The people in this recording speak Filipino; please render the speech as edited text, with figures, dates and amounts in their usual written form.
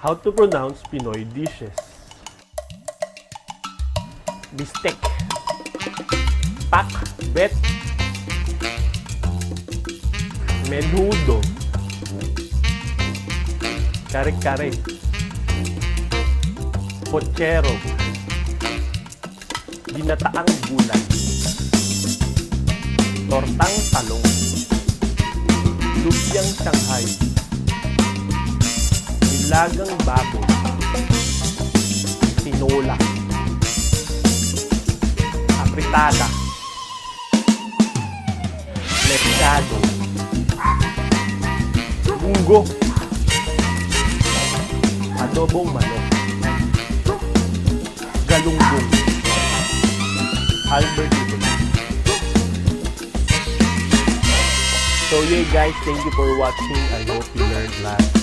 How to pronounce Pinoy dishes. Bistek. Pakbet. Menudo. Kare-kare. Pochero. Ginataang gulay. Tortang talong. Lumpiang Shanghai. Nilagang baboy. Tinola. Apritada. Mechado. Munggo. Adobong manok. Galunggong. Albert Ibon. So yeah guys, thank you for watching. I hope you learned lots.